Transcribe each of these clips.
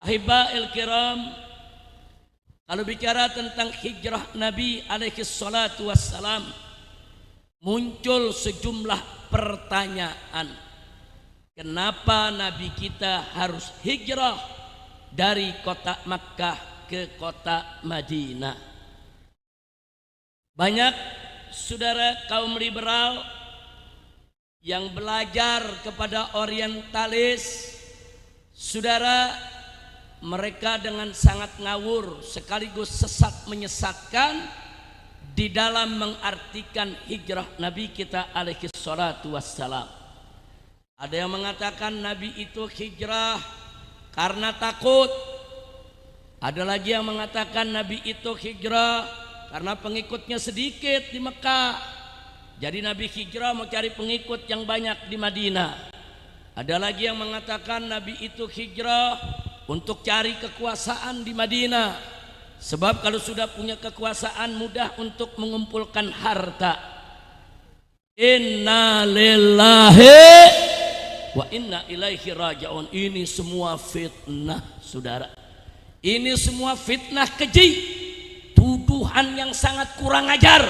Ahiba'il kiram, kalau bicara tentang hijrah Nabi alaihi salatu wassalam, muncul sejumlah pertanyaan. Kenapa Nabi kita harus hijrah dari kota Makkah ke kota Madinah? Banyak saudara kaum liberal yang belajar kepada orientalis, saudara, mereka dengan sangat ngawur sekaligus sesat menyesatkan di dalam mengartikan hijrah Nabi kita alaihi salatu wassalam. Ada yang mengatakan Nabi itu hijrah karena takut. Ada lagi yang mengatakan Nabi itu hijrah karena pengikutnya sedikit di Mekah. Jadi Nabi hijrah mau cari pengikut yang banyak di Madinah. Ada lagi yang mengatakan Nabi itu hijrah untuk cari kekuasaan di Madinah. Sebab kalau sudah punya kekuasaan mudah untuk mengumpulkan harta. Inna lillahi wa inna ilaihi raji'un. Ini semua fitnah, saudara. Ini semua fitnah keji, tuduhan yang sangat kurang ajar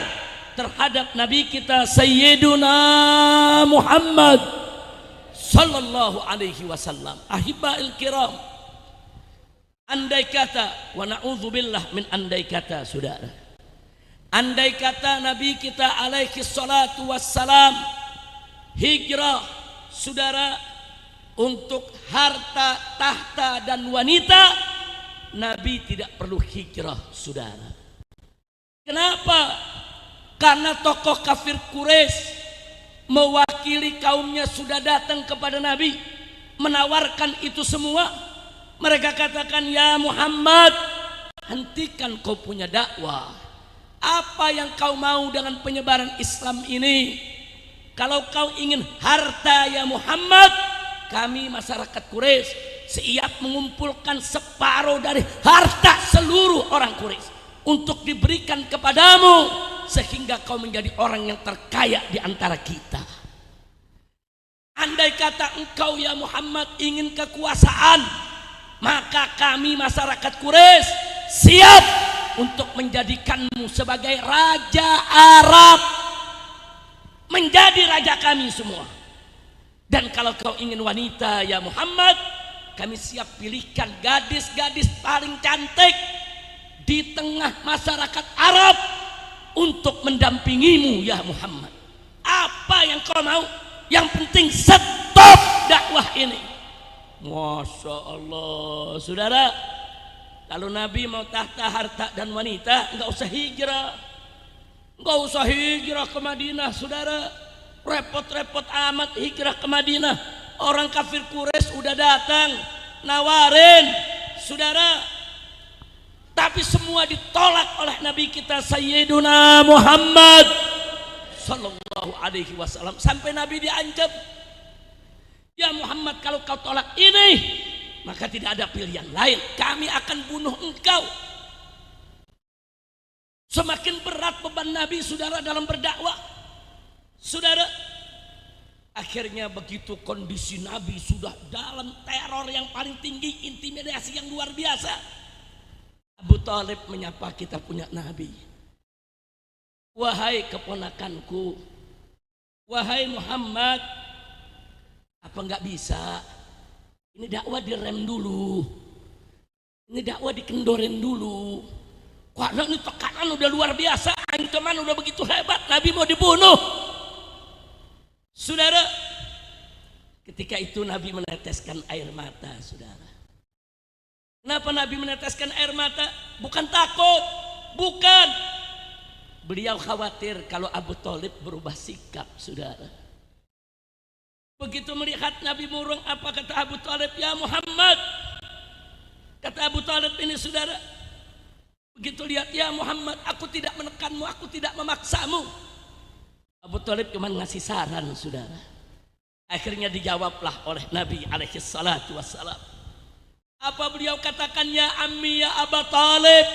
terhadap Nabi kita Sayyiduna Muhammad sallallahu alaihi wasallam. Ahiba'il kiram, andai kata, wa na'udzubillah min andai kata, saudara, andai kata Nabi kita alaihi salatu wassalam hijrah, saudara, untuk harta, tahta dan wanita, Nabi tidak perlu hijrah, saudara. Kenapa? Karena tokoh kafir Quraisy mewakili kaumnya sudah datang kepada Nabi menawarkan itu semua. Mereka katakan, ya Muhammad, hentikan kau punya dakwah. Apa yang kau mau dengan penyebaran Islam ini? Kalau kau ingin harta ya Muhammad, kami masyarakat Quraisy siap mengumpulkan separuh dari harta seluruh orang Quraisy untuk diberikan kepadamu, sehingga kau menjadi orang yang terkaya di antara kita. Andai kata engkau ya Muhammad ingin kekuasaan, maka kami masyarakat Quraisy siap untuk menjadikanmu sebagai raja Arab, menjadi raja kami semua. Dan kalau kau ingin wanita ya Muhammad, kami siap pilihkan gadis-gadis paling cantik di tengah masyarakat Arab untuk mendampingimu ya Muhammad. Apa yang kau mau? Yang penting stop dakwah ini. Masya Allah, saudara, kalau Nabi mau tahta, harta dan wanita, nggak usah hijrah, nggak usah hijrah ke Madinah, saudara. Repot-repot amat hijrah ke Madinah. Orang kafir Quraisy udah datang nawarin, saudara, tapi semua ditolak oleh Nabi kita Sayyiduna Muhammad sallallahu alaihi wasallam. Sampai Nabi diancam, ya Muhammad, kalau kau tolak ini, maka tidak ada pilihan lain, kami akan bunuh engkau. Semakin berat beban Nabi, saudara, dalam berdakwah, saudara. Akhirnya begitu kondisi Nabi sudah dalam teror yang paling tinggi, intimidasi yang luar biasa, Abu Thalib menyapa kita punya Nabi. Wahai keponakanku, wahai Muhammad, apa enggak bisa ini dakwah direm dulu, ini dakwah dikendorin dulu, karena ini tekanan udah luar biasa, ancaman udah begitu hebat, Nabi mau dibunuh. Saudara, ketika itu Nabi meneteskan air mata, saudara. Kenapa Nabi meneteskan air mata? Bukan takut, bukan. Beliau khawatir kalau Abu Thalib berubah sikap, saudara. Begitu melihat Nabi murung, apa kata Abu Thalib? Ya Muhammad, kata Abu Thalib ini, saudara, begitu lihat, ya Muhammad, aku tidak menekanmu, aku tidak memaksamu. Abu Thalib cuma ngasih saran, saudara. Akhirnya dijawablah oleh Nabi alaihi salatu wassalam. Apa beliau katakan? Ya ammi ya Abu Thalib,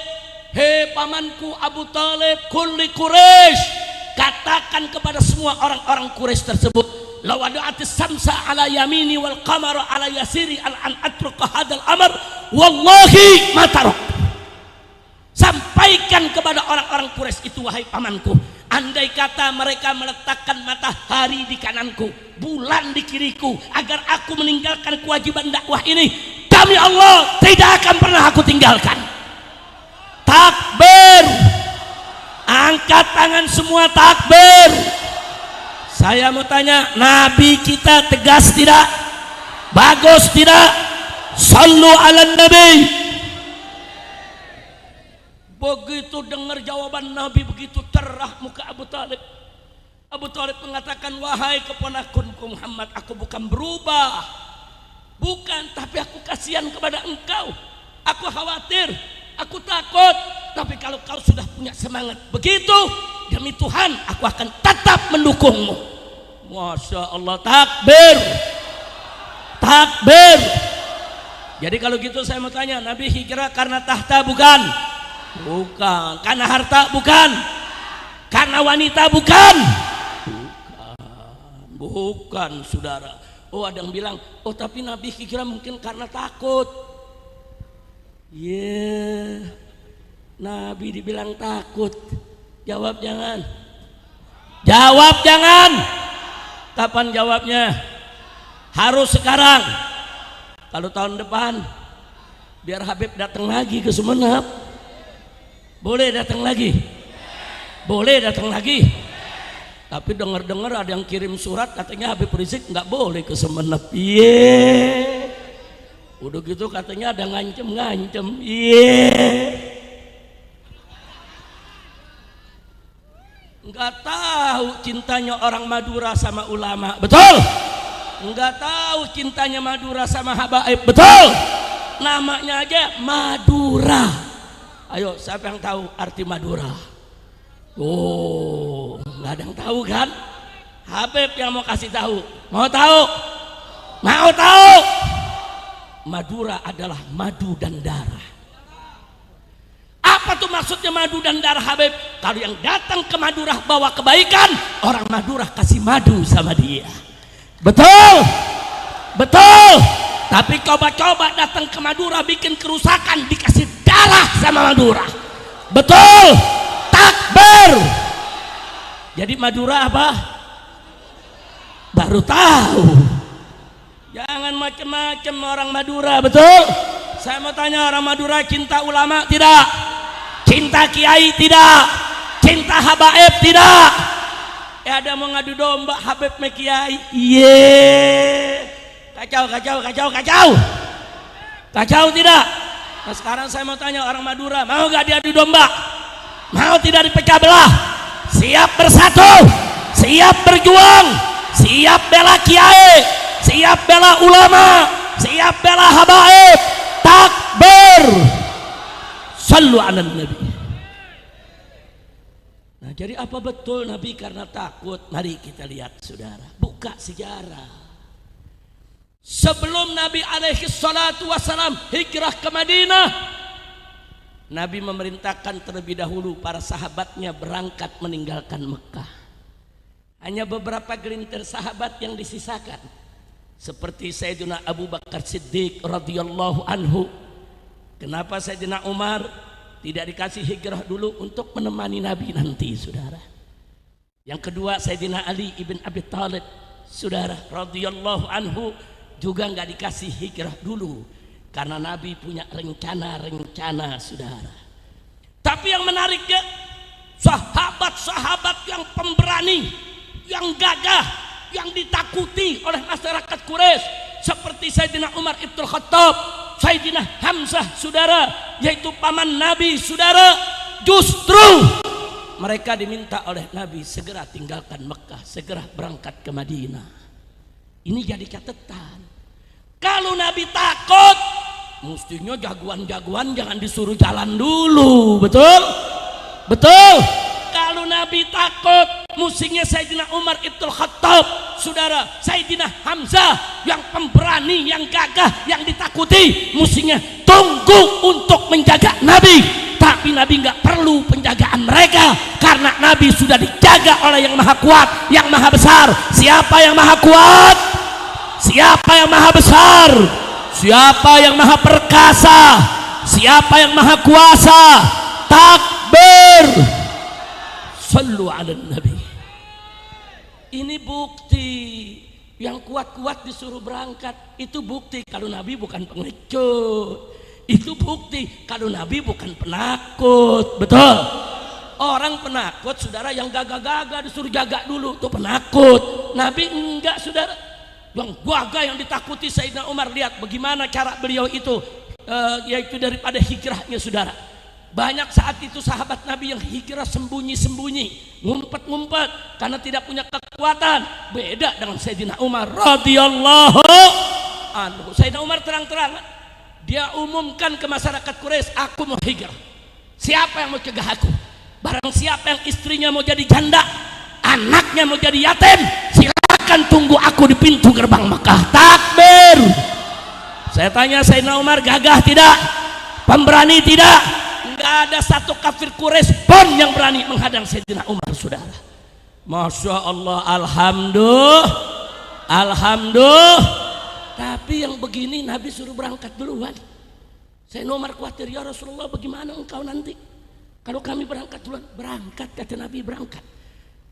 hei pamanku Abu Thalib, kulli Quraisy, katakan kepada semua orang-orang Quraisy tersebut, law wada'atis samsa ala yamini wal qamara ala yasiri an atruqa hadzal amr wallahi ma tarak. Sampaikan kepada orang-orang Quraisy itu, wahai pamanku, andai kata mereka meletakkan matahari di kananku, bulan di kiriku, agar aku meninggalkan kewajiban dakwah ini, demi Allah tidak akan pernah aku tinggalkan. Takbir, angkat tangan semua, takbir. Saya mau tanya, Nabi kita tegas tidak? Bagus tidak? Sallu ala Nabi. Begitu dengar jawaban Nabi, begitu cerah muka Abu Talib. Abu Talib mengatakan, wahai keponakanku Muhammad, aku bukan berubah, bukan, tapi aku kasihan kepada engkau, aku khawatir, aku takut, tapi kalau kau sudah punya semangat begitu, demi Tuhan aku akan tetap mendukungmu. Masya Allah, takbir, takbir. Jadi kalau gitu saya mau tanya, Nabi hijrah karena tahta bukan? Bukan. Karena harta bukan? Karena wanita bukan? Bukan, saudara. Oh, ada yang bilang, oh tapi Nabi hijrah mungkin karena takut. Nabi dibilang takut. Jawab jangan. Jawab jangan. Kapan jawabnya? Harus sekarang. Kalau tahun depan, biar Habib datang lagi ke Sumeneb. Boleh datang lagi? Boleh datang lagi? Tapi dengar-dengar ada yang kirim surat katanya Habib Rizik nggak boleh ke Sumeneb. Udah gitu katanya ada ngancem. Nggak tahu cintanya orang Madura sama ulama, betul? Nggak tahu cintanya Madura sama habaib, betul? Namanya aja Madura. Ayo, siapa yang tahu arti Madura? Oh, nggak ada yang tahu kan? Habib yang mau kasih tahu. Mau tahu? Mau tahu? Madura adalah madu dan darah. Apa tuh maksudnya madu dan darah, Habib? Kalau yang datang ke Madura bawa kebaikan, orang Madura kasih madu sama dia. Betul? Betul? Tapi coba-coba datang ke Madura bikin kerusakan, dikasih darah sama Madura. Betul? Takbir. Jadi Madura apa? Baru tahu. Jangan macam-macam orang Madura, betul? Saya mau tanya, orang Madura cinta ulama tidak? Cinta kiai tidak? Cinta habaib tidak? Ada mau ngadu domba Habib me kiai. Kacau tidak? Nah, sekarang saya mau tanya, orang Madura mau gak diadu domba? Mau tidak dipecah belah? Siap bersatu, siap berjuang, siap bela kiai, siap bela ulama, siap bela habaib. Takbir. Sallu ala Nabi. Nah, jadi apa betul Nabi karena takut? Mari kita lihat, saudara, buka sejarah. Sebelum Nabi alaihi salatu wassalam hijrah ke Madinah, Nabi memerintahkan terlebih dahulu para sahabatnya berangkat meninggalkan Mekah. Hanya beberapa gelintir sahabat yang disisakan, seperti Sayyidina Abu Bakar Siddiq radhiyallahu anhu. Kenapa Sayyidina Umar tidak dikasih hijrah dulu untuk menemani Nabi nanti, saudara? Yang kedua, Sayyidina Ali ibn Abi Thalib, saudara, radhiyallahu anhu, juga nggak dikasih hijrah dulu karena Nabi punya rencana-rencana, saudara. Tapi yang menariknya, sahabat-sahabat yang pemberani, yang gagah, yang ditakuti oleh masyarakat Quraisy, seperti Sayyidina Umar ibn Khattab, Sayyidina Hamzah, saudara, yaitu paman Nabi, saudara, justru mereka diminta oleh Nabi segera tinggalkan Mekah, segera berangkat ke Madinah. Ini jadi catatan. Kalau Nabi takut, mestinya jagoan-jagoan jangan disuruh jalan dulu, betul? Betul? Kalau Nabi takut, mestinya Sayyidina Umar ibn Khattab, saudara, Sayyidina Hamzah yang pemberani, yang gagah, yang ditakuti, mestinya tunggu untuk menjaga Nabi. tapi Nabi nggak perlu penjagaan mereka karena Nabi sudah dijaga oleh yang maha kuat, yang maha besar. Siapa yang maha kuat? Siapa yang maha besar? Siapa yang maha perkasa? Siapa yang maha kuasa? Takbir. Sallu ala Nabi. Ini bukti. Yang kuat-kuat disuruh berangkat, itu bukti kalau Nabi bukan pengecut. Itu bukti kalau Nabi bukan penakut. Betul. Orang penakut, saudara, yang gagah-gagah disuruh jaga dulu, itu penakut. Nabi enggak, saudara. Yang gagah yang ditakuti Sayyidina Umar, lihat bagaimana cara beliau itu, yaitu daripada hijrahnya, saudara. Banyak saat itu sahabat Nabi yang hijrah sembunyi-sembunyi, ngumpet-ngumpet karena tidak punya kekuatan. Beda dengan Sayyidina Umar radhiyallahu anhu. Sayyidina Umar terang-terangan dia umumkan ke masyarakat Quraisy, aku mau hijrah. Siapa yang mau cegah aku? Barang siapa yang istrinya mau jadi janda, anaknya mau jadi yatim, silakan tunggu aku di pintu gerbang Mekah. Takbir. Saya tanya Sayyidina Umar gagah tidak? Pemberani tidak? Enggak ada satu kafir Quraisy pun yang berani menghadang Sayyidina Umar, saudara. Masya Allah, alhamdulillah. Tapi yang begini Nabi suruh berangkat duluan. Sayyidina Umar khawatir, ya Rasulullah bagaimana engkau nanti kalau kami berangkat duluan? Berangkat, kata Nabi, berangkat.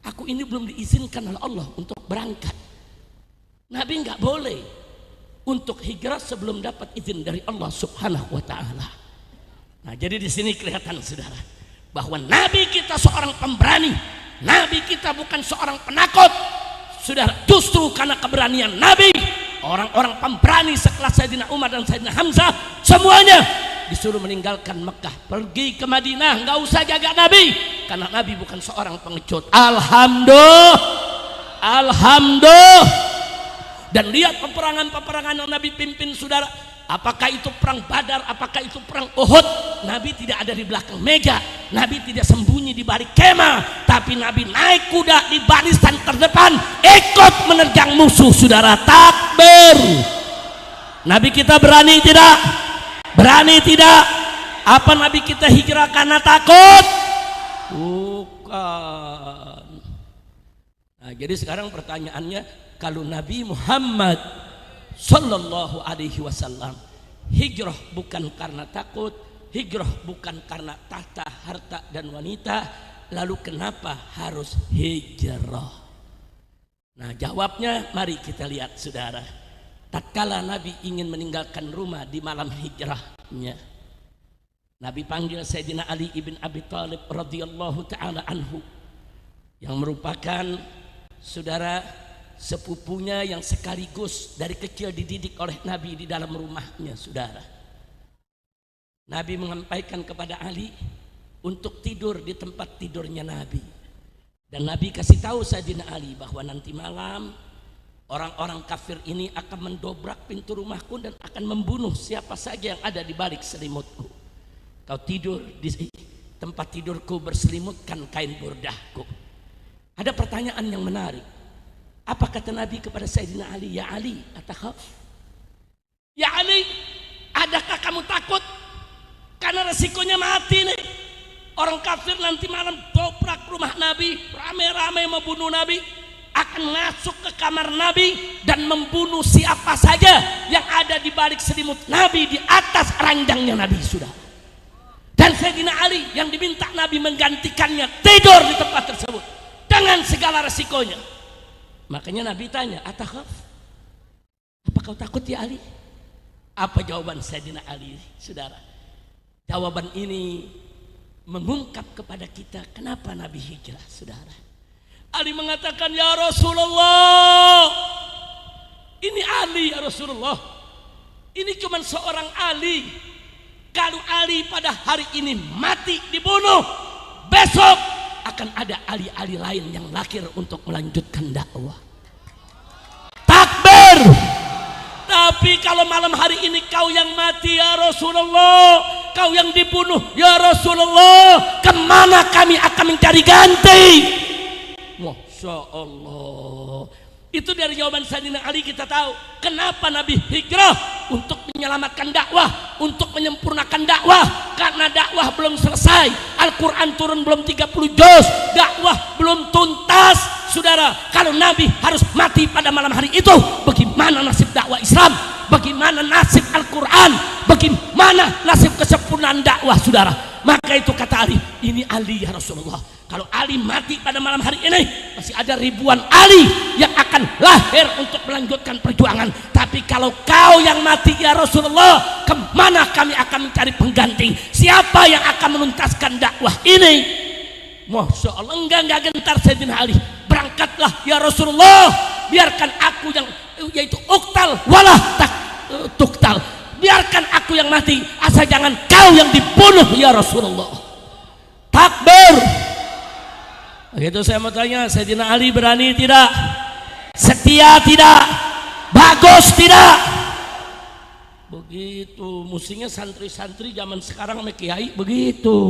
Aku ini belum diizinkan oleh Allah untuk berangkat. Nabi enggak boleh untuk hijrah sebelum dapat izin dari Allah Subhanahu wa ta'ala. Nah, jadi di sini kelihatan, saudara, bahwa Nabi kita seorang pemberani. Nabi kita bukan seorang penakut. Saudara, justru karena keberanian Nabi, orang-orang pemberani sekelas Sayyidina Umar dan Sayyidina Hamzah semuanya disuruh meninggalkan Mekah, pergi ke Madinah, nggak usah jaga Nabi, karena Nabi bukan seorang pengecut. Alhamdulillah. Dan lihat peperangan-peperangan yang Nabi pimpin, saudara. Apakah itu perang Badar, apakah itu perang Uhud, Nabi tidak ada di belakang meja, Nabi tidak sembunyi di balik kemah, tapi Nabi naik kuda di barisan terdepan, ikut menerjang musuh, saudara. Takbir. Nabi kita berani tidak? Berani tidak? Apa Nabi kita hijrah karena takut? Bukan. Nah, jadi sekarang pertanyaannya, kalau Nabi Muhammad Sallallahu alaihi wasallam hijrah bukan karena takut, hijrah bukan karena tahta, harta dan wanita, lalu kenapa harus hijrah? Nah, jawabnya mari kita lihat, saudara. Tatkala Nabi ingin meninggalkan rumah di malam hijrahnya, Nabi panggil Sayyidina Ali ibn Abi Thalib radhiyallahu ta'ala anhu, yang merupakan, saudara, sepupunya yang sekaligus dari kecil dididik oleh Nabi di dalam rumahnya, saudara. Nabi menyampaikan kepada Ali untuk tidur di tempat tidurnya Nabi. Dan Nabi kasih tahu Sayyidina Ali bahwa nanti malam orang-orang kafir ini akan mendobrak pintu rumahku dan akan membunuh siapa saja yang ada di balik selimutku. Kau tidur di tempat tidurku, berselimutkan kain burdahku. Ada pertanyaan yang menarik. Apa kata Nabi kepada Sayyidina Ali? Ya Ali, atakhaf? Ya Ali, adakah kamu takut? Karena resikonya mati nih. Orang kafir nanti malam dobrak rumah Nabi, rame-rame membunuh Nabi, akan masuk ke kamar Nabi dan membunuh siapa saja yang ada di balik selimut Nabi, di atas ranjangnya Nabi, sudah. Dan Sayyidina Ali yang diminta Nabi menggantikannya tidur di tempat tersebut dengan segala resikonya. Makanya Nabi tanya, atakhaf? Apa kau takut ya Ali? Apa jawaban Sayyidina Ali, saudara? Jawaban ini mengungkap kepada kita kenapa Nabi hijrah, saudara. Ali mengatakan, ya Rasulullah, ini Ali ya Rasulullah, ini cuma seorang Ali. Kalau Ali pada hari ini mati dibunuh, besok akan ada ali-ali lain yang lahir untuk melanjutkan dakwah. Takbir. Tapi kalau malam hari ini kau yang mati ya Rasulullah, kau yang dibunuh ya Rasulullah, kemana kami akan mencari ganti? Masya Allah. Itu dari jawaban Sayyidina Ali kita tahu kenapa Nabi hijrah. untuk menyelamatkan dakwah, untuk menyempurnakan dakwah, karena dakwah belum selesai. Al-Quran turun belum 30 juz, dakwah belum tuntas. Saudara, kalau Nabi harus mati pada malam hari itu, bagaimana nasib dakwah Islam? Bagaimana nasib Al-Quran? Bagaimana nasib kesempurnaan dakwah, saudara? Maka itu kata Ali, ini Ali ya Rasulullah. Kalau Ali mati pada malam hari ini, masih ada ribuan Ali yang akan lahir untuk melanjutkan perjuangan. Tapi kalau kau yang mati ya Rasulullah, kemana kami akan mencari pengganti? Siapa yang akan menuntaskan dakwah ini? Masya Allah, enggak gentar Sayyidina Ali. Berangkatlah ya Rasulullah, biarkan aku yang, yaitu uktal walah tuktal, biarkan aku yang mati, asal jangan kau yang dibunuh ya Rasulullah. Takbir. Begitu saya mau tanya, Sayyidina Ali berani tidak? Setia tidak? Bagus tidak? Begitu. Mestinya santri-santri zaman sekarang sama kiai begitu.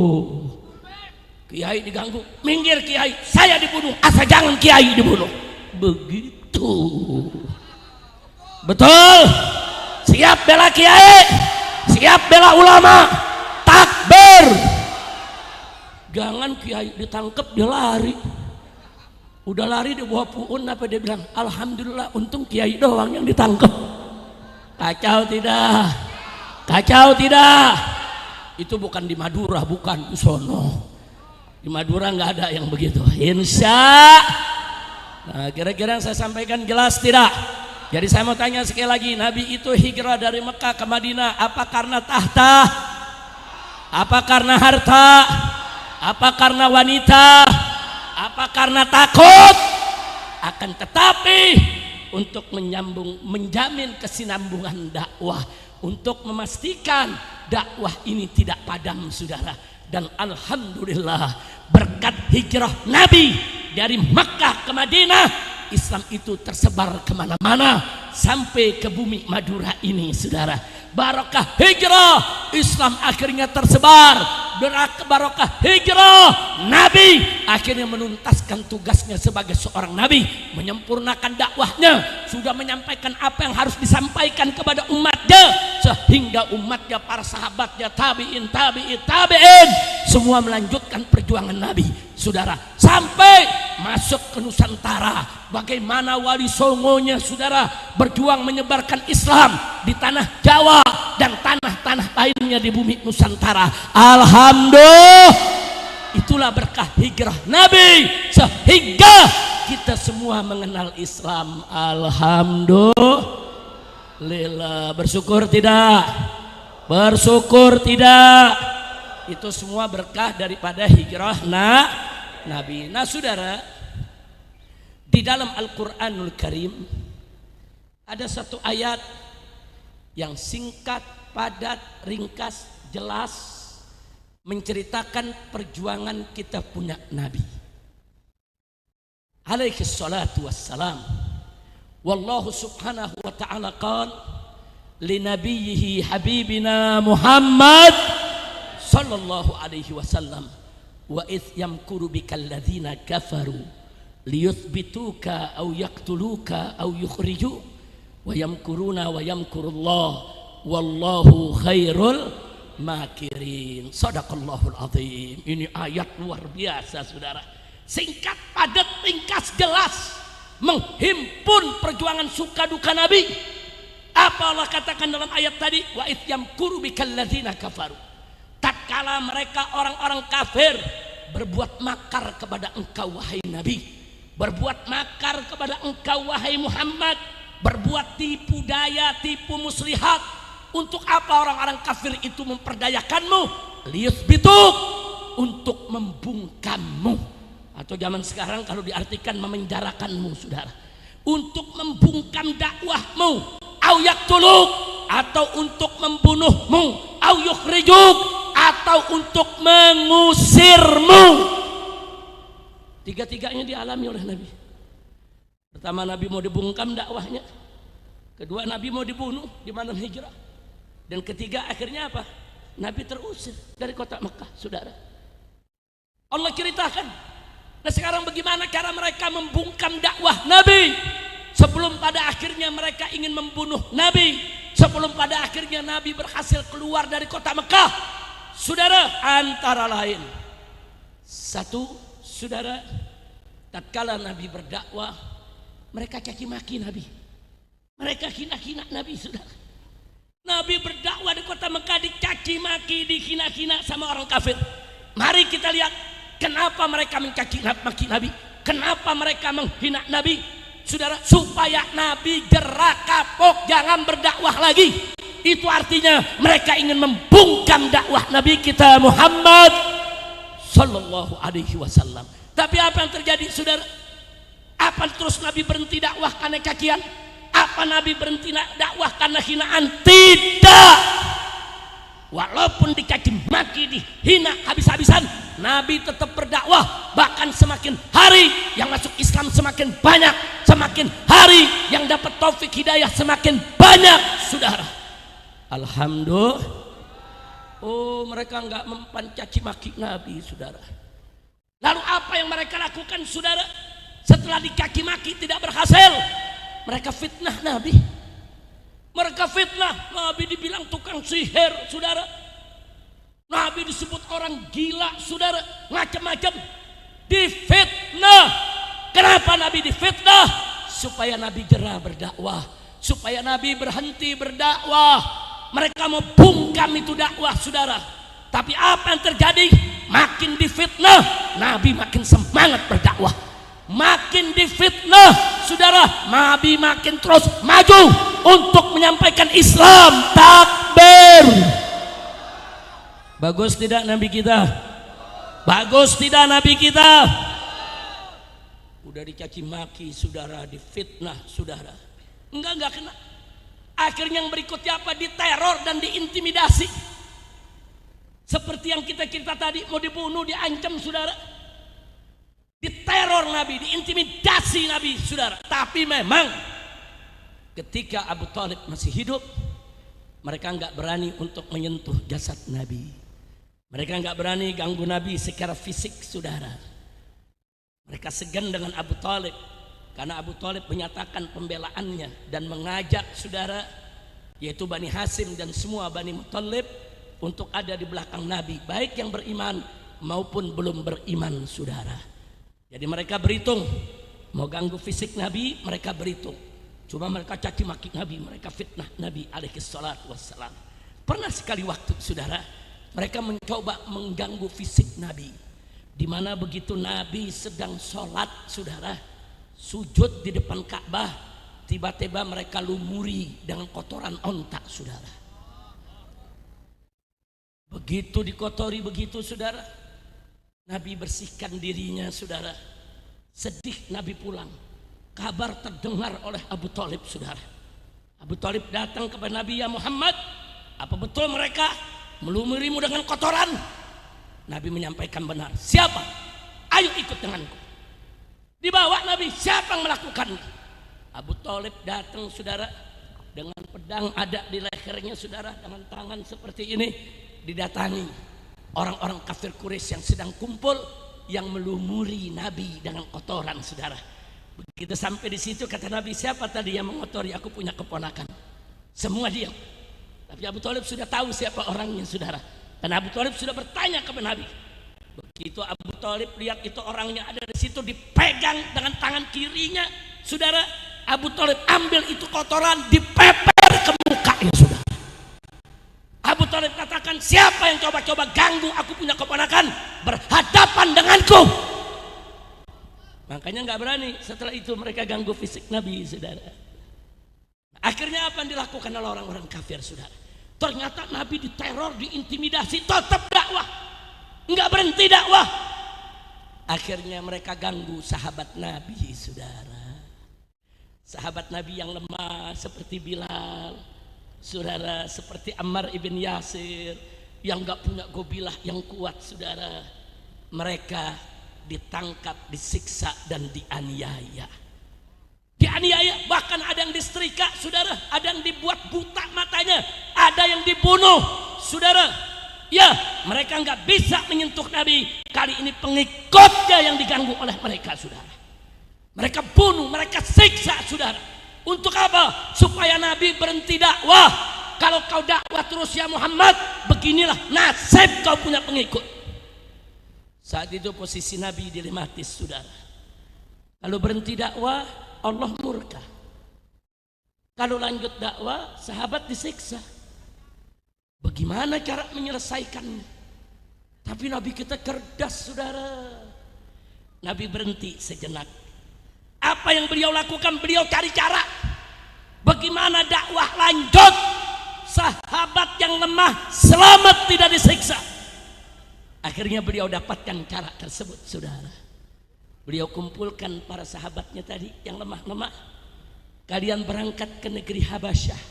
Kiai diganggu, minggir kiai, saya dibunuh, asal jangan kiai dibunuh. Begitu. Betul. Siap bela kiai, siap bela ulama. Takbir. Jangan kiai ditangkap dia lari. Udah lari dia bawa puun, apa dia bilang? Alhamdulillah, untung kiai doang yang ditangkap. Kacau tidak? Kacau tidak? Itu bukan di Madura, bukan di sono. Di Madura nggak ada yang begitu. Insya. Nah, kira-kira yang saya sampaikan jelas tidak? Jadi saya mau tanya sekali lagi, Nabi itu hijrah dari Mekah ke Madinah, apa karena tahta? Apa karena harta? Apa karena wanita? Apa karena takut? Akan tetapi untuk menjamin kesinambungan dakwah, untuk memastikan dakwah ini tidak padam, saudara. Dan alhamdulillah berkat hijrah Nabi dari Makkah ke Madinah, Islam itu tersebar kemana-mana sampai ke bumi Madura ini, saudara. Barokah hijrah, Islam akhirnya tersebar. Barokah hijrah, Nabi akhirnya menuntaskan tugasnya sebagai seorang Nabi, menyempurnakan dakwahnya, sudah menyampaikan apa yang harus disampaikan kepada umatnya, sehingga umatnya, para sahabatnya, tabi'in, semua melanjutkan perjuangan Nabi, saudara, sampai masuk ke Nusantara. Bagaimana Wali Songonya, saudara, berjuang menyebarkan Islam di tanah Jawa dan tanah-tanah lainnya di bumi Nusantara. Alhamdulillah, itulah berkah hijrah Nabi sehingga kita semua mengenal Islam. Alhamdulillah. Bersyukur tidak? Bersyukur tidak? Itu semua berkah daripada hijrah Nabi. Nah, saudara, di dalam Al-Quranul Karim ada satu ayat yang singkat, padat, ringkas, jelas, menceritakan perjuangan kita punya Nabi alaihi salatu wassalam. Wallahu subhanahu wa ta'ala qala li nabiyhi habibina Muhammad sallallahu alaihi wasallam, wa idh yamkuru bikal ladzina kafaru liyuthbituka aw yaqtuluka aw yukhriju wa yamkuruna wa yamkurullah wallahu khairul makirin. Shadaqallahul azim. Ini ayat luar biasa, saudara. Singkat, padat, ringkas, jelas, menghimpun perjuangan suka duka Nabi. Apa Allah katakan dalam ayat tadi? Wa idh yamkuru bikal ladzina kafaru. Tatkala mereka orang-orang kafir berbuat makar kepada engkau wahai Nabi, berbuat makar kepada engkau wahai Muhammad, berbuat tipu daya, tipu muslihat. Untuk apa orang-orang kafir itu memperdayakanmu? Liyuthbituk, untuk membungkammu, atau zaman sekarang kalau diartikan memenjarakanmu, saudara, untuk membungkam dakwahmu. Au yaktuluk, atau untuk membunuhmu. Au yukhrijuk, atau untuk mengusirmu. Tiga-tiganya dialami oleh Nabi. Pertama, Nabi mau dibungkam dakwahnya. Kedua, Nabi mau dibunuh di mana hijrah. Dan ketiga, akhirnya apa? Nabi terusir dari kota Mekah, saudara. Allah ceritakan. Nah, sekarang bagaimana cara mereka membungkam dakwah Nabi? Sebelum pada akhirnya mereka ingin membunuh Nabi, sebelum pada akhirnya Nabi berhasil keluar dari kota Mekah. Saudara, antara lain satu, saudara, tatkala Nabi berdakwah, mereka caci maki Nabi, mereka hina-hina Nabi. Saudara, Nabi berdakwah di kota Mekah dicaci maki, dihina-hina sama orang kafir. Mari kita lihat kenapa mereka mencaci maki Nabi, kenapa mereka menghina Nabi. Saudara, supaya Nabi jerak kapok, jangan berdakwah lagi. Itu artinya mereka ingin membungkam dakwah Nabi kita Muhammad Sallallahu Alaihi Wasallam. Tapi apa yang terjadi, saudara? Apa terus Nabi berhenti dakwah karena cacian? Apa Nabi berhenti dakwah karena hinaan? Tidak. Walaupun dicaci maki, dihina habis-habisan, Nabi tetap berdakwah. Bahkan semakin hari yang masuk Islam semakin banyak, semakin hari yang dapat taufik hidayah semakin banyak, saudara. Alhamdulillah. Oh, mereka enggak mempan caci maki Nabi, saudara. Lalu apa yang mereka lakukan, saudara? Setelah dicaci maki tidak berhasil, mereka fitnah Nabi. Mereka fitnah Nabi, dibilang tukang sihir, saudara. Nabi disebut orang gila, saudara. Macam-macam difitnah. Kenapa Nabi difitnah? Supaya Nabi jerah berdakwah, supaya Nabi berhenti berdakwah. Mereka mau bungkam itu dakwah, saudara. Tapi apa yang terjadi? Makin difitnah, Nabi makin semangat berdakwah. Makin difitnah, saudara, Nabi makin terus maju untuk menyampaikan Islam. Takbir. Bagus tidak Nabi kita? Bagus tidak Nabi kita? Udah dicaci maki, saudara, difitnah, saudara. Enggak kena. Akhirnya yang berikutnya apa? Diteror dan diintimidasi. Seperti yang kita cerita tadi, mau dibunuh, diancam, saudara. Diteror Nabi, diintimidasi Nabi, saudara. Tapi memang ketika Abu Thalib masih hidup, mereka enggak berani untuk menyentuh jasad Nabi. Mereka enggak berani ganggu Nabi secara fisik, saudara. Mereka segan dengan Abu Thalib karena Abu Thalib menyatakan pembelaannya dan mengajak saudara, yaitu Bani Hasim dan semua Bani Muthalib, untuk ada di belakang Nabi, baik yang beriman maupun belum beriman, saudara. Jadi mereka berhitung mau ganggu fisik Nabi, mereka berhitung. Cuma mereka caci maki Nabi, mereka fitnah Nabi alaihi salatu wassalam. Pernah sekali waktu, saudara, mereka mencoba mengganggu fisik Nabi, di mana begitu Nabi sedang sholat, saudara, sujud di depan Ka'bah, tiba-tiba mereka lumuri dengan kotoran onta, saudara. Begitu dikotori begitu, saudara, Nabi bersihkan dirinya, saudara. Sedih Nabi pulang. Kabar terdengar oleh Abu Thalib, saudara. Abu Thalib datang kepada Nabi, ya Muhammad, apa betul mereka melumurimu dengan kotoran? Nabi menyampaikan benar. Siapa? Ayo ikut denganku. Dibawa Nabi, siapa yang melakukannya? Abu Thalib datang, saudara, dengan pedang ada di lehernya, saudara, dengan tangan seperti ini, didatangi orang-orang kafir Quraisy yang sedang kumpul, yang melumuri Nabi dengan kotoran, saudara. Begitu sampai di situ kata Nabi, siapa tadi yang mengotori? Aku punya keponakan. Semua diam. Tapi Abu Thalib sudah tahu siapa orangnya, saudara. Dan Abu Thalib sudah bertanya kepada Nabi. Begitu Abu Thalib lihat itu orangnya ada di situ, dipegang dengan tangan kirinya, saudara. Abu Thalib ambil itu kotoran, dipeper ke mukanya, saudara. Abu Thalib katakan, siapa yang coba-coba ganggu aku punya keponakan, berhadapan denganku. Makanya nggak berani setelah itu mereka ganggu fisik Nabi, saudara. Akhirnya apa yang dilakukan oleh orang-orang kafir, saudara? Ternyata Nabi diteror, diintimidasi, tetap dakwah, nggak berhenti dakwah. Akhirnya mereka ganggu sahabat Nabi, saudara. Sahabat Nabi yang lemah seperti Bilal, saudara, seperti Ammar ibn Yasir yang gak punya gobilah yang kuat, saudara. Mereka ditangkap, disiksa dan dianiaya. Dianiaya, bahkan ada yang disetrika, saudara. Ada yang dibuat buta matanya, ada yang dibunuh, saudara. Ya, mereka gak bisa menyentuh Nabi. Kali ini pengikutnya yang diganggu oleh mereka, saudara. Mereka bunuh, mereka siksa, saudara. Untuk apa? Supaya Nabi berhenti dakwah. kalau kau dakwah terus ya Muhammad, beginilah nasib kau punya pengikut. Saat itu posisi Nabi dilematis, saudara. Kalau berhenti dakwah, Allah murka. Kalau lanjut dakwah, sahabat disiksa. Bagaimana cara menyelesaikannya? Tapi Nabi kita cerdas, saudara. Nabi berhenti sejenak. Apa yang beliau lakukan? Beliau cari cara. Bagaimana dakwah lanjut? Sahabat yang lemah selamat, tidak disiksa. Akhirnya beliau dapatkan cara tersebut, saudara. Beliau kumpulkan para sahabatnya tadi yang lemah-lemah. Kalian berangkat ke negeri Habasyah.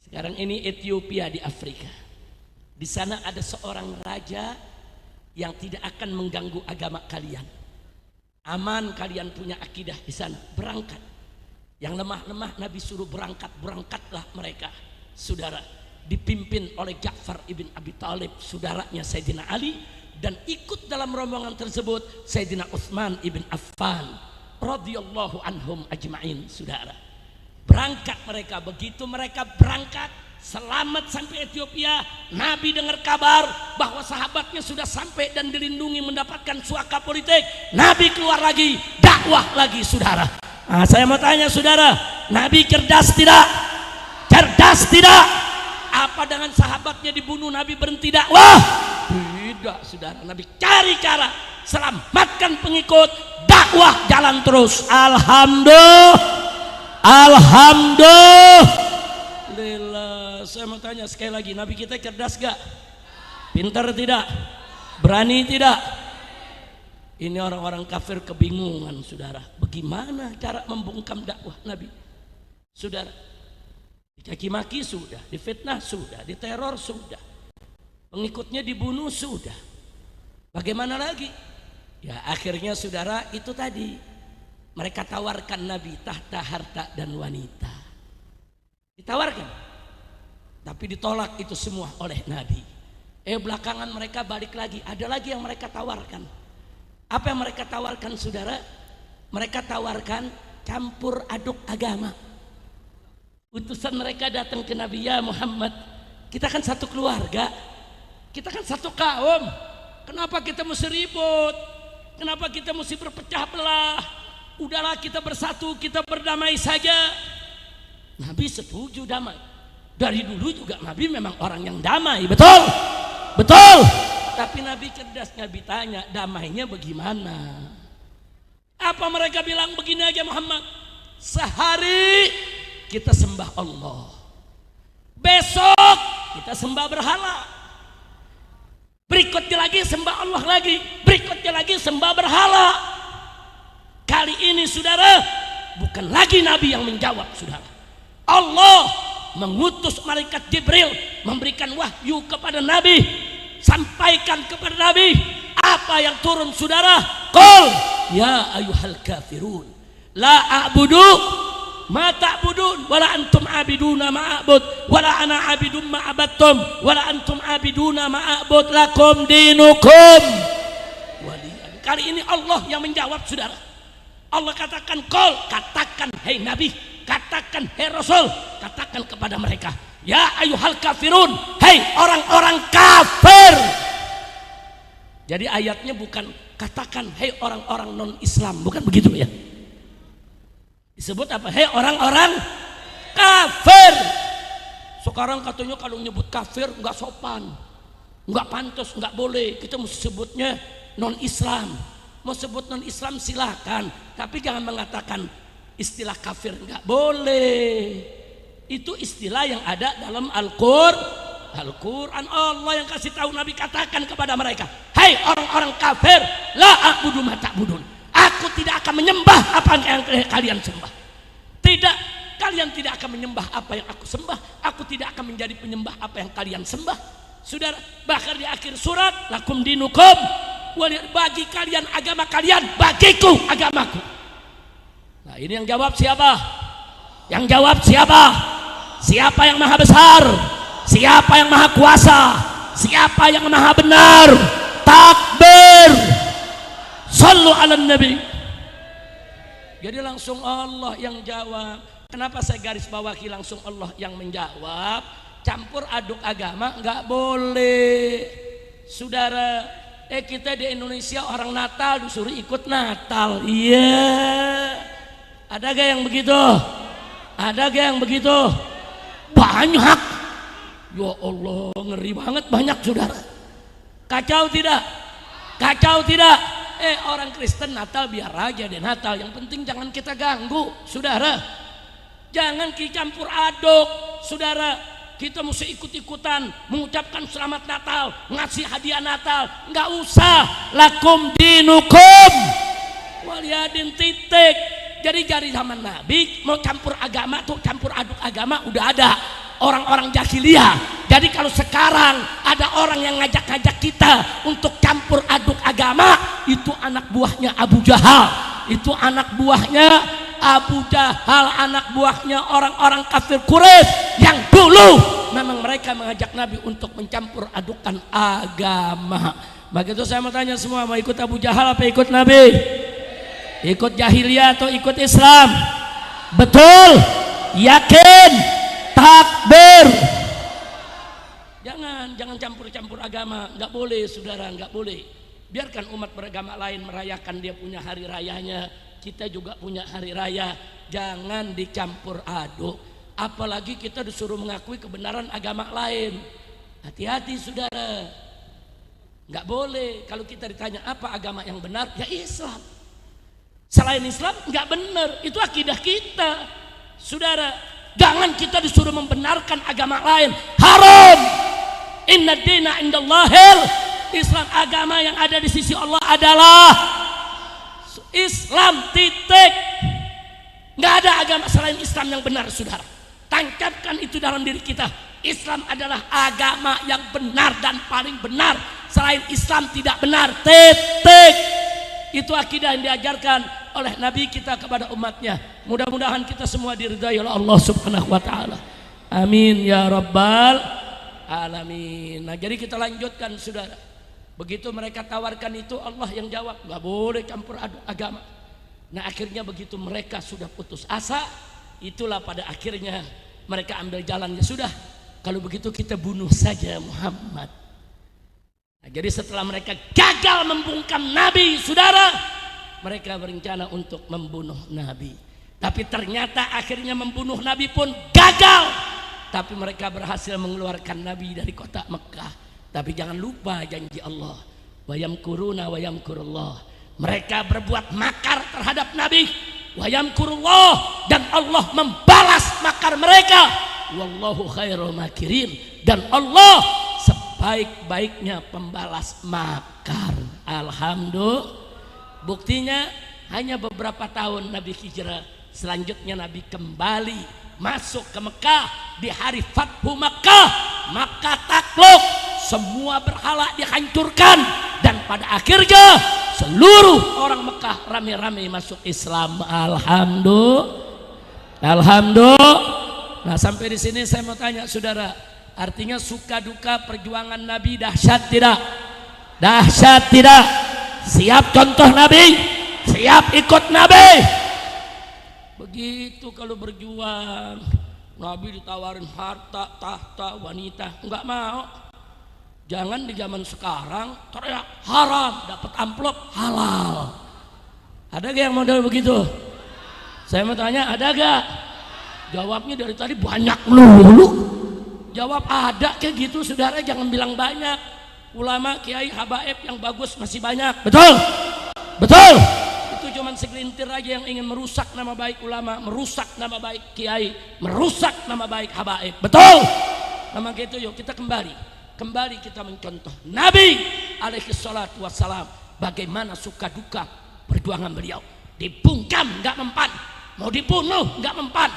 Sekarang ini Ethiopia di Afrika. Di sana ada seorang raja yang tidak akan mengganggu agama kalian. Aman, kalian punya akidah di sana. Berangkat. Yang lemah-lemah Nabi suruh berangkat. Berangkatlah mereka, saudara. Dipimpin oleh Ja'far ibn Abi Thalib, saudaranya Sayyidina Ali, dan ikut dalam rombongan tersebut Sayyidina Utsman ibn Affan radhiyallahu anhum ajma'in, saudara. Berangkat mereka. Begitu mereka berangkat selamat sampai Ethiopia, Nabi dengar kabar bahwa sahabatnya sudah sampai dan dilindungi mendapatkan suaka politik. Nabi keluar lagi, dakwah lagi, saudara. Nah, saya mau tanya saudara, Nabi cerdas tidak? Cerdas tidak? Apa dengan sahabatnya dibunuh Nabi berhenti dakwah? Tidak, saudara. Nabi cari cara selamatkan pengikut, dakwah jalan terus. Alhamdulillah. Alhamdulillah. Saya mau tanya sekali lagi, Nabi kita cerdas gak? Pintar tidak? Berani tidak? Ini orang-orang kafir kebingungan, saudara. Bagaimana cara membungkam dakwah Nabi? Saudara, dicaci maki sudah, difitnah sudah, diteror sudah, pengikutnya dibunuh sudah. Bagaimana lagi? Ya akhirnya saudara, itu tadi mereka tawarkan Nabi tahta harta dan wanita. Ditawarkan, tapi ditolak itu semua oleh Nabi. Belakangan mereka balik lagi, ada lagi yang mereka tawarkan. Apa yang mereka tawarkan, saudara? Mereka tawarkan campur aduk agama. Utusan mereka datang ke Nabi, ya Muhammad, kita kan satu keluarga, kita kan satu kaum, kenapa kita mesti ribut? Kenapa kita mesti berpecah belah? Udahlah kita bersatu, kita berdamai saja. Nabi setuju damai. Dari dulu juga Nabi memang orang yang damai, betul? Betul. Tapi Nabi cerdas, Nabi tanya, damainya bagaimana? Apa mereka bilang? Begini aja Muhammad, sehari kita sembah Allah, besok kita sembah berhala, berikutnya lagi sembah Allah lagi, berikutnya lagi sembah berhala. Kali ini saudara, bukan lagi Nabi yang menjawab, saudara. Allah mengutus malaikat Jibril memberikan wahyu kepada Nabi, sampaikan kepada Nabi apa yang turun, saudara. Qul ya ayyuhal kafirun la a'budu ma ta'budun wala antum abiduna ma a'bud wala ana abidum ma abattum wala antum abiduna ma a'bud lakum dinukum waliya. Kali ini Allah yang menjawab, saudara. Allah katakan qul, katakan hai Nabi, katakan hai Rasul, katakan kepada mereka, ya ayyuhal kafirun, hai orang-orang kafir. Jadi ayatnya bukan katakan hai orang-orang non Islam, bukan begitu ya. Disebut apa? Hei orang-orang kafir. Sekarang katanya kalau nyebut kafir nggak sopan, nggak pantas, nggak boleh. Kita mesti sebutnya non Islam. Mau sebut non Islam silakan, tapi jangan mengatakan istilah kafir, nggak boleh. Itu istilah yang ada dalam Al-Quran. Allah yang kasih tahu Nabi, katakan kepada mereka, hei orang-orang kafir, la a'budu ma ta'budun, aku tidak akan menyembah apa yang kalian sembah. Tidak, kalian tidak akan menyembah apa yang aku sembah. Aku tidak akan menjadi penyembah apa yang kalian sembah. Saudara, bahkan di akhir surat, lakum dinukum, bagi kalian agama kalian, bagiku agamaku. Nah ini yang jawab siapa? Yang jawab siapa? Siapa yang maha besar? Siapa yang maha kuasa? Siapa yang maha benar? Takbir. Sallu ala nabi. Jadi langsung Allah yang jawab. Kenapa saya garis bawahi langsung Allah yang menjawab? campur aduk agama nggak boleh, saudara. Kita di Indonesia orang Natal disuruh ikut Natal. Iya, ada gak yang begitu? Ada gak yang begitu? Banyak. Ya Allah, ngeri banget, banyak saudara. Kacau tidak? Kacau tidak? Orang Kristen Natal biar aja deh Natal, yang penting jangan kita ganggu, saudara. Jangan campur aduk, saudara. Kita mesti ikut-ikutan mengucapkan selamat Natal, ngasih hadiah Natal, nggak usah. Lakum dinukum waliyadin, titik. Jadi dari zaman Nabi mau campur agama tuh, campur aduk agama udah ada orang-orang jahiliyah. Jadi kalau sekarang ada orang yang ngajak-ngajak kita untuk campur aduk agama, itu anak buahnya Abu Jahal, itu anak buahnya Abu Jahal, anak buahnya orang-orang kafir Quraisy yang dulu memang mereka mengajak Nabi untuk mencampur adukan agama. Begitu saya mau tanya semua, mau ikut Abu Jahal apa ikut Nabi? Ikut jahiliyah atau ikut Islam? Betul? Yakin? Takbir? Jangan campur-campur agama, nggak boleh saudara, nggak boleh. Biarkan umat beragama lain merayakan dia punya hari rayanya, kita juga punya hari raya. Jangan dicampur aduk, apalagi kita disuruh mengakui kebenaran agama lain. Hati-hati saudara, nggak boleh. Kalau kita ditanya apa agama yang benar, ya Islam. Selain Islam nggak benar, itu akidah kita saudara. Jangan kita disuruh membenarkan agama lain, haram. Inna dina indallahil Islam, agama yang ada di sisi Allah adalah Islam, titik. Nggak ada agama selain Islam yang benar saudara. Tancapkan itu dalam diri kita. Islam adalah agama yang benar dan paling benar. Selain Islam tidak benar, titik. Itu akidah yang diajarkan oleh Nabi kita kepada umatnya. Mudah-mudahan kita semua diridhai oleh Allah Subhanahu wa ta'ala. Amin ya rabbal alamin. Nah, jadi kita lanjutkan saudara. Begitu mereka tawarkan itu, Allah yang jawab, nggak boleh campur aduk agama. Nah, akhirnya begitu mereka sudah putus asa, itulah pada akhirnya mereka ambil jalannya, sudah, kalau begitu kita bunuh saja Muhammad. Nah, jadi setelah mereka gagal membungkam Nabi, saudara, mereka berencana untuk membunuh Nabi. Tapi ternyata akhirnya membunuh Nabi pun gagal. Tapi mereka berhasil mengeluarkan Nabi dari kota Mekah. Tapi jangan lupa janji Allah, wa yamkuruna wa yamkurullah. Mereka berbuat makar terhadap Nabi, wa yamkurullah, dan Allah membalas makar mereka. Wallahu khairul makirin, dan Allah sebaik-baiknya pembalas makar. Alhamdulillah. Buktinya hanya beberapa tahun Nabi hijrah, selanjutnya Nabi kembali masuk ke Mekah di hari Fathu Mekah. Maka takluk, semua berhala dihancurkan, dan pada akhirnya seluruh orang Mekah rame-rame masuk Islam. Alhamdulillah. Alhamdulillah. Nah, sampai di sini saya mau tanya saudara, artinya suka duka perjuangan Nabi dahsyat tidak? Dahsyat tidak? Siap contoh Nabi? Siap ikut Nabi? Begitu kalau berjuang, Nabi ditawarin harta, tahta, wanita, enggak mau. Jangan di zaman sekarang teriak haram, dapat amplop halal. Ada gak yang model begitu? Saya mau tanya, ada gak? Jawabnya dari tadi banyak melulu. Jawab ada kayak gitu saudara, jangan bilang banyak. Ulama, kiai, habaib yang bagus masih banyak. Betul? Betul? Itu cuma segelintir aja yang ingin merusak nama baik ulama, merusak nama baik kiai, merusak nama baik habaib. Betul? Nama gitu, yuk kita kembali kita mencontoh Nabi alaihi salatu wassalam, bagaimana suka duka perjuangan beliau. Dibungkam nggak mempan, mau dibunuh nggak mempan,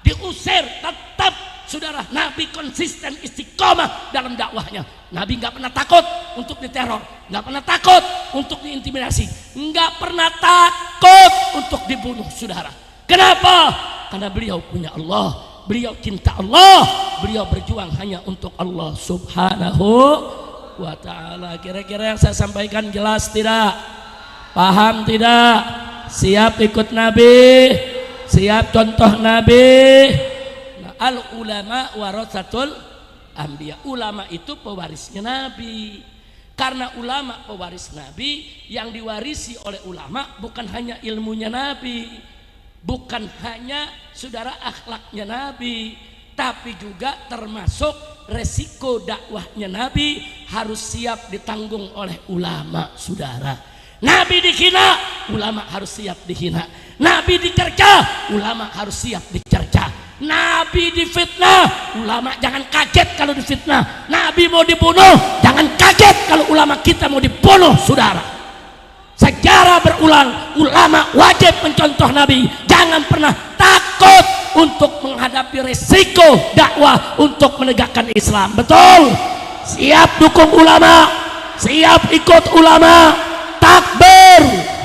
diusir tetap saudara. Nabi konsisten istiqomah dalam dakwahnya. Nabi nggak pernah takut untuk diteror, nggak pernah takut untuk diintimidasi, nggak pernah takut untuk dibunuh saudara. Kenapa? Karena beliau punya Allah, beliau cinta Allah, beliau berjuang hanya untuk Allah Subhanahu wa ta'ala. Kira-kira yang saya sampaikan jelas tidak? Paham tidak? Siap ikut Nabi? Siap contoh Nabi? Nah, al ulama warasatul anbiya. Ulama itu pewarisnya Nabi. Karena ulama pewaris Nabi, yang diwarisi oleh ulama bukan hanya ilmunya Nabi, bukan hanya saudara akhlaknya Nabi, tapi juga termasuk resiko dakwahnya Nabi harus siap ditanggung oleh ulama, saudara. Nabi dihina, ulama harus siap dihina. Nabi dicerca, ulama harus siap dicerca. Nabi difitnah, ulama jangan kaget kalau difitnah. Nabi mau dibunuh, jangan kaget kalau ulama kita mau dibunuh, saudara. Sejarah berulang, ulama wajib mencontoh Nabi. Jangan pernah takut untuk menghadapi resiko dakwah untuk menegakkan Islam. Betul? Siap dukung ulama, siap ikut ulama. Takbir.